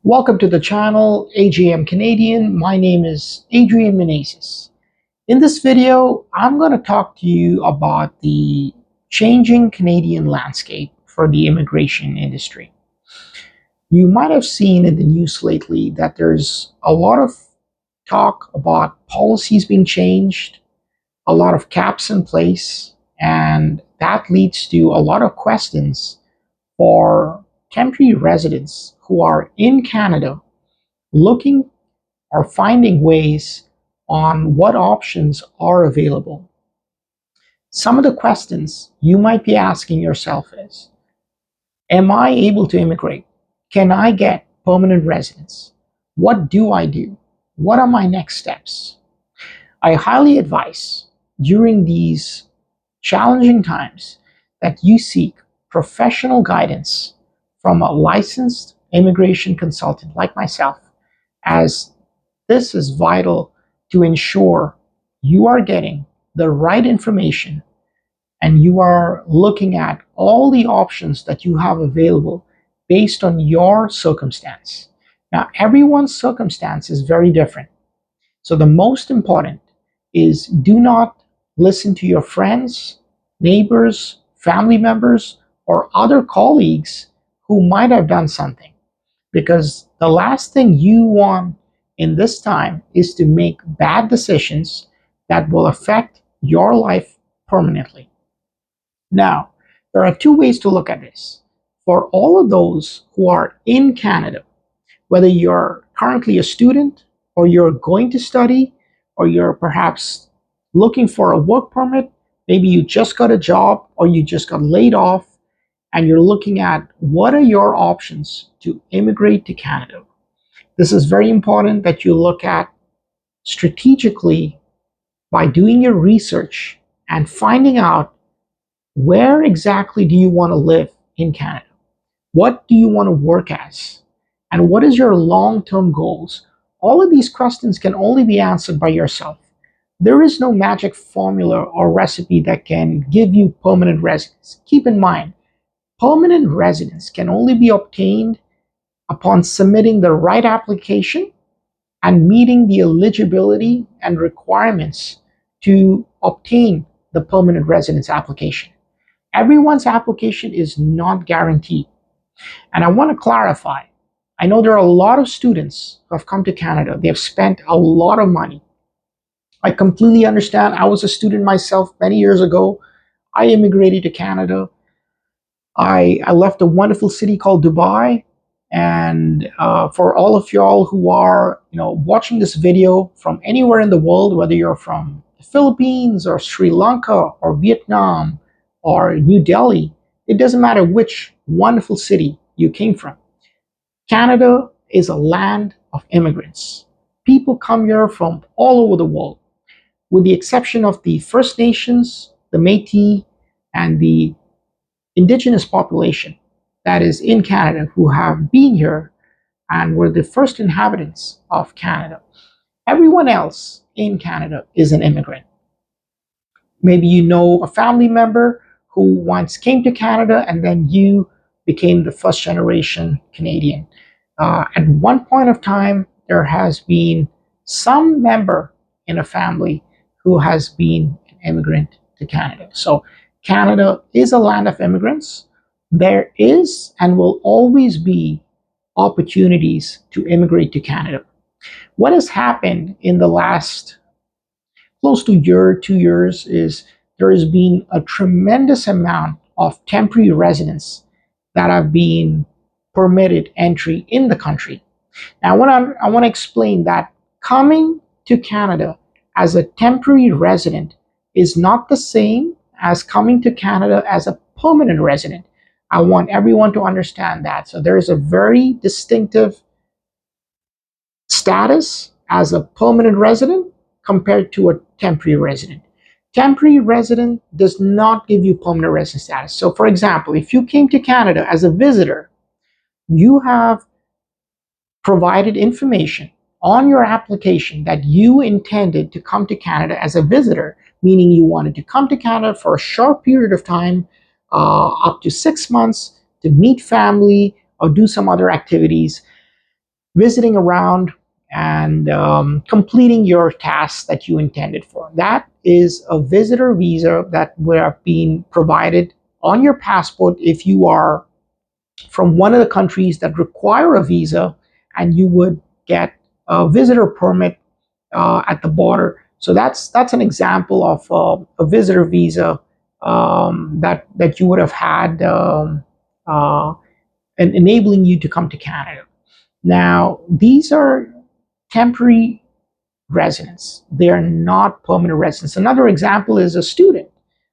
Welcome to the channel AJM Canadian. My name is Adrian Menezes. In this video, I'm going to talk to you about the changing Canadian landscape for the immigration industry. You might have seen in the news lately that there's a lot of talk about policies being changed, a lot of caps in place, and that leads to a lot of questions for temporary residents who are in Canada looking or finding ways on what options are available. Some of the questions you might be asking yourself is, am I able to immigrate? Can I get permanent residence? What do I do? What are my next steps? I highly advise during these challenging times that you seek professional guidance from a licensed immigration consultant like myself, as this is vital to ensure you are getting the right information and you are looking at all the options that you have available based on your circumstance. Now, everyone's circumstance is very different. So, the most important is do not listen to your friends, neighbors, family members, or other colleagues who might have done something. Because the last thing you want in this time is to make bad decisions that will affect your life permanently. Now, there are two ways to look at this. For all of those who are in Canada, whether you're currently a student or you're going to study or you're perhaps looking for a work permit, maybe you just got a job or you just got laid off, and you're looking at what are your options to immigrate to Canada. This is very important that you look at strategically by doing your research and finding out where exactly do you want to live in Canada? What do you want to work as? And what is your long-term goals? All of these questions can only be answered by yourself. There is no magic formula or recipe that can give you permanent residence. Keep in mind, permanent residence can only be obtained upon submitting the right application and meeting the eligibility and requirements to obtain the permanent residence application. Everyone's application is not guaranteed. And I want to clarify, I know there are a lot of students who have come to Canada. They have spent a lot of money. I completely understand. I was a student myself many years ago. I immigrated to Canada. I left a wonderful city called Dubai. And for all of y'all who are, watching this video from anywhere in the world, whether you're from the Philippines or Sri Lanka or Vietnam or New Delhi, it doesn't matter which wonderful city you came from. Canada is a land of immigrants. People come here from all over the world, with the exception of the First Nations, the Métis, and the indigenous population that is in Canada who have been here and were the first inhabitants of Canada. Everyone else in Canada is an immigrant. Maybe you know a family member who once came to Canada and then you became the first generation Canadian. At one point of time, there has been some member in a family who has been an immigrant to Canada. So Canada is a land of immigrants. There is and will always be opportunities to immigrate to Canada. What has happened in the last close to a year, 2 years, is there has been a tremendous amount of temporary residents that have been permitted entry in the country. Now, I want to explain that coming to Canada as a temporary resident is not the same as coming to Canada as a permanent resident. I want everyone to understand that. So there is a very distinctive status as a permanent resident compared to a temporary resident. Temporary resident does not give you permanent resident status. So, for example, if you came to Canada as a visitor, you have provided information on your application that you intended to come to Canada as a visitor, meaning you wanted to come to Canada for a short period of time, up to 6 months, to meet family or do some other activities. visiting around and completing your tasks that you intended for. That is a visitor visa that would have been provided on your passport if you are from one of the countries that require a visa, and you would get a visitor permit at the border. So that's an example of a visitor visa that you would have had, and enabling you to come to Canada. Now, these are temporary residents. They are not permanent residents. Another example is a student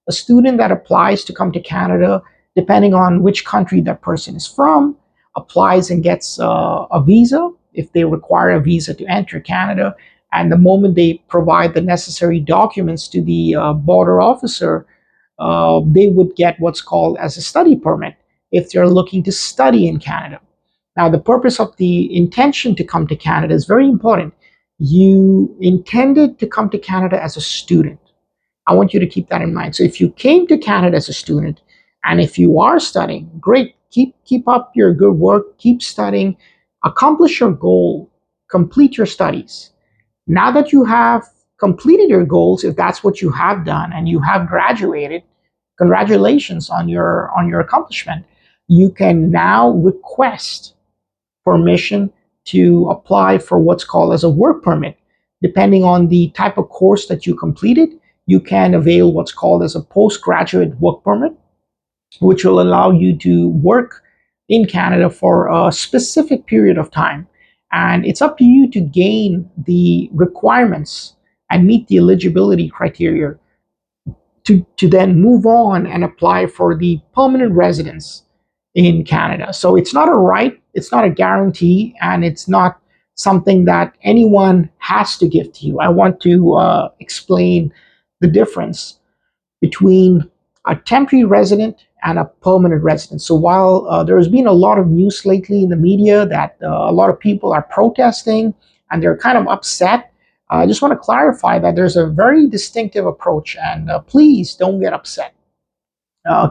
that applies to come to Canada, depending on which country that person is from, applies and gets a visa if they require a visa to enter Canada. And the moment they provide the necessary documents to the border officer, they would get what's called as a study permit if they're looking to study in Canada. Now, the purpose of the intention to come to Canada is very important. You intended to come to Canada as a student. I want you to keep that in mind. So if you came to Canada as a student, and if you are studying, great. Keep up your good work. Keep studying. Accomplish your goal. Complete your studies. Now that you have completed your goals, if that's what you have done, and you have graduated, congratulations on your accomplishment. You can now request permission to apply for what's called as a work permit. Depending on the type of course that you completed, you can avail what's called as a postgraduate work permit, which will allow you to work in Canada for a specific period of time. And it's up to you to gain the requirements and meet the eligibility criteria to then move on and apply for the permanent residence in Canada. So it's not a right, it's not a guarantee, and it's not something that anyone has to give to you. I want to explain the difference between a temporary resident and a permanent resident. So while there's been a lot of news lately in the media that a lot of people are protesting and they're kind of upset, I just want to clarify that there's a very distinctive approach, and please don't get upset.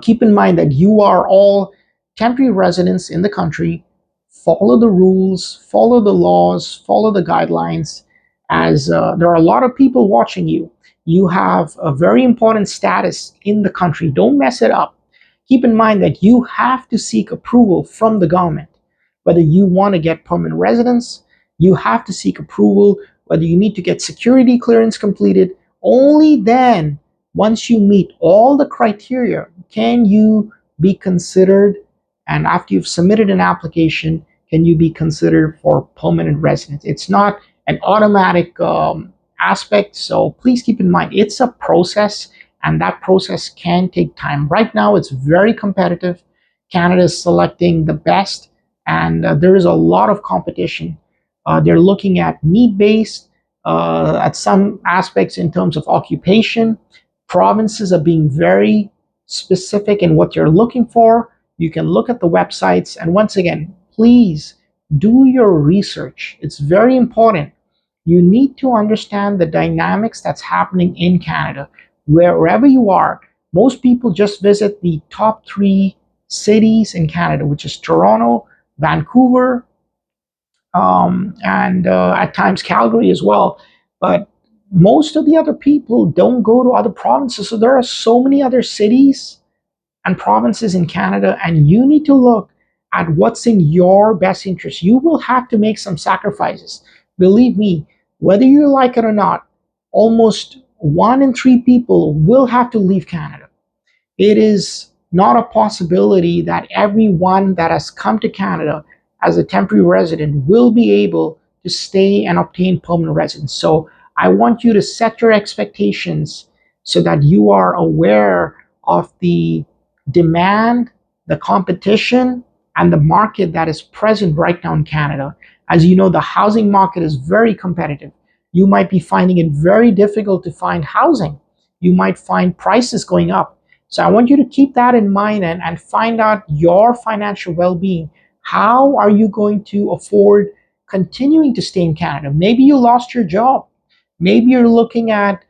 Keep in mind that you are all temporary residents in the country. Follow the rules, follow the laws, follow the guidelines, as there are a lot of people watching you. You have a very important status in the country. Don't mess it up. Keep in mind that you have to seek approval from the government. Whether you want to get permanent residence, you have to seek approval. Whether you need to get security clearance completed, only then, once you meet all the criteria, can you be considered, and after you've submitted an application, can you be considered for permanent residence. It's not an automatic aspect, so please keep in mind it's a process, and that process can take time. Right now, it's very competitive. Canada is selecting the best, and there is a lot of competition. They're looking at need-based, at some aspects in terms of occupation. Provinces are being very specific in what you're looking for. You can look at the websites, and once again, please do your research. It's very important. You need to understand the dynamics that's happening in Canada. Wherever you are, most people just visit the top three cities in Canada, which is Toronto, Vancouver, and at times Calgary as well. But most of the other people don't go to other provinces. So there are so many other cities and provinces in Canada, and you need to look at what's in your best interest. You will have to make some sacrifices. Believe me, whether you like it or not, almost 1 in 3 people will have to leave Canada. It is not a possibility that everyone that has come to Canada as a temporary resident will be able to stay and obtain permanent residence. So I want you to set your expectations so that you are aware of the demand, the competition, and the market that is present right now in Canada. As you know, the housing market is very competitive. You might be finding it very difficult to find housing. You might find prices going up. So I want you to keep that in mind, and find out your financial well-being. How are you going to afford continuing to stay in Canada? Maybe you lost your job. Maybe you're looking at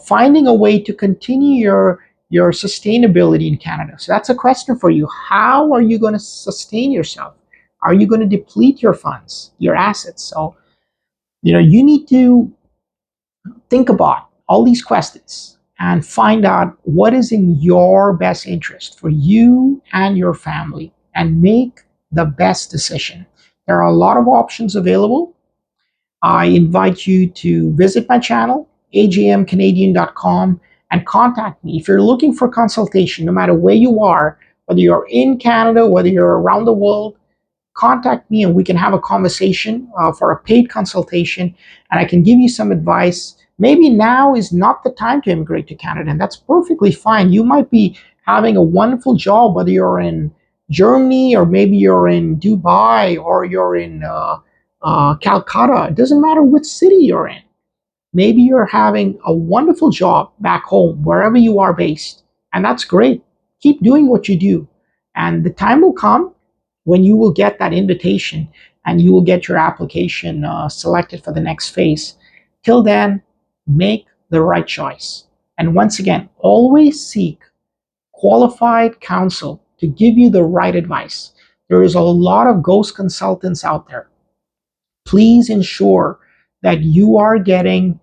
finding a way to continue your sustainability in Canada. So that's a question for you. How are you going to sustain yourself? Are you going to deplete your funds, your assets? So, you need to think about all these questions and find out what is in your best interest for you and your family and make the best decision. There are a lot of options available. I invite you to visit my channel, agmcanadian.com, and contact me. If you're looking for consultation, no matter where you are, whether you're in Canada, whether you're around the world, contact me and we can have a conversation for a paid consultation, and I can give you some advice. Maybe now is not the time to immigrate to Canada, and that's perfectly fine. You might be having a wonderful job, whether you're in Germany or maybe you're in Dubai or you're in Calcutta. It doesn't matter which city you're in. Maybe you're having a wonderful job back home, wherever you are based, and that's great. Keep doing what you do, and the time will come when you will get that invitation and you will get your application selected for the next phase. Till then, make the right choice. And once again, always seek qualified counsel to give you the right advice. There is a lot of ghost consultants out there. Please ensure that you are getting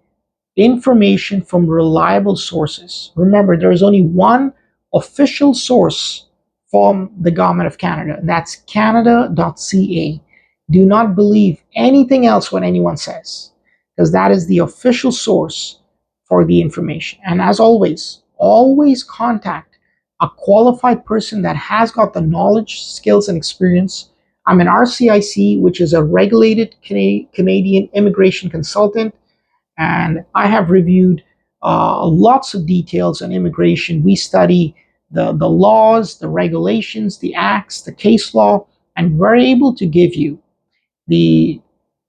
information from reliable sources. Remember, there is only one official source from the Government of Canada, and that's canada.ca. Do not believe anything else what anyone says, because that is the official source for the information. And as always, always contact a qualified person that has got the knowledge, skills, and experience. I'm an RCIC, which is a regulated Canadian immigration consultant, and I have reviewed lots of details on immigration. We study the laws, the regulations, the acts, the case law, and we're able to give you the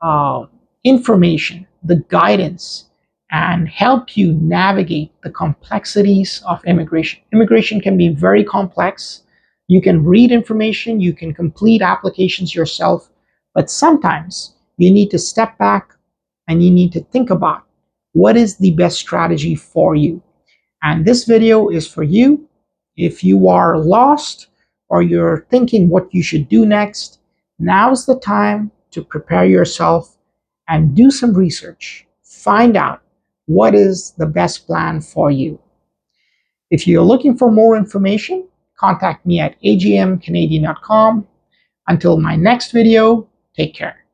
uh, information, the guidance, and help you navigate the complexities of immigration. Immigration can be very complex. You can read information, you can complete applications yourself, but sometimes you need to step back and you need to think about what is the best strategy for you. And this video is for you. If you are lost or you're thinking what you should do next, now's the time to prepare yourself and do some research. Find out what is the best plan for you. If you're looking for more information, contact me at agmcanadian.com. Until my next video, take care.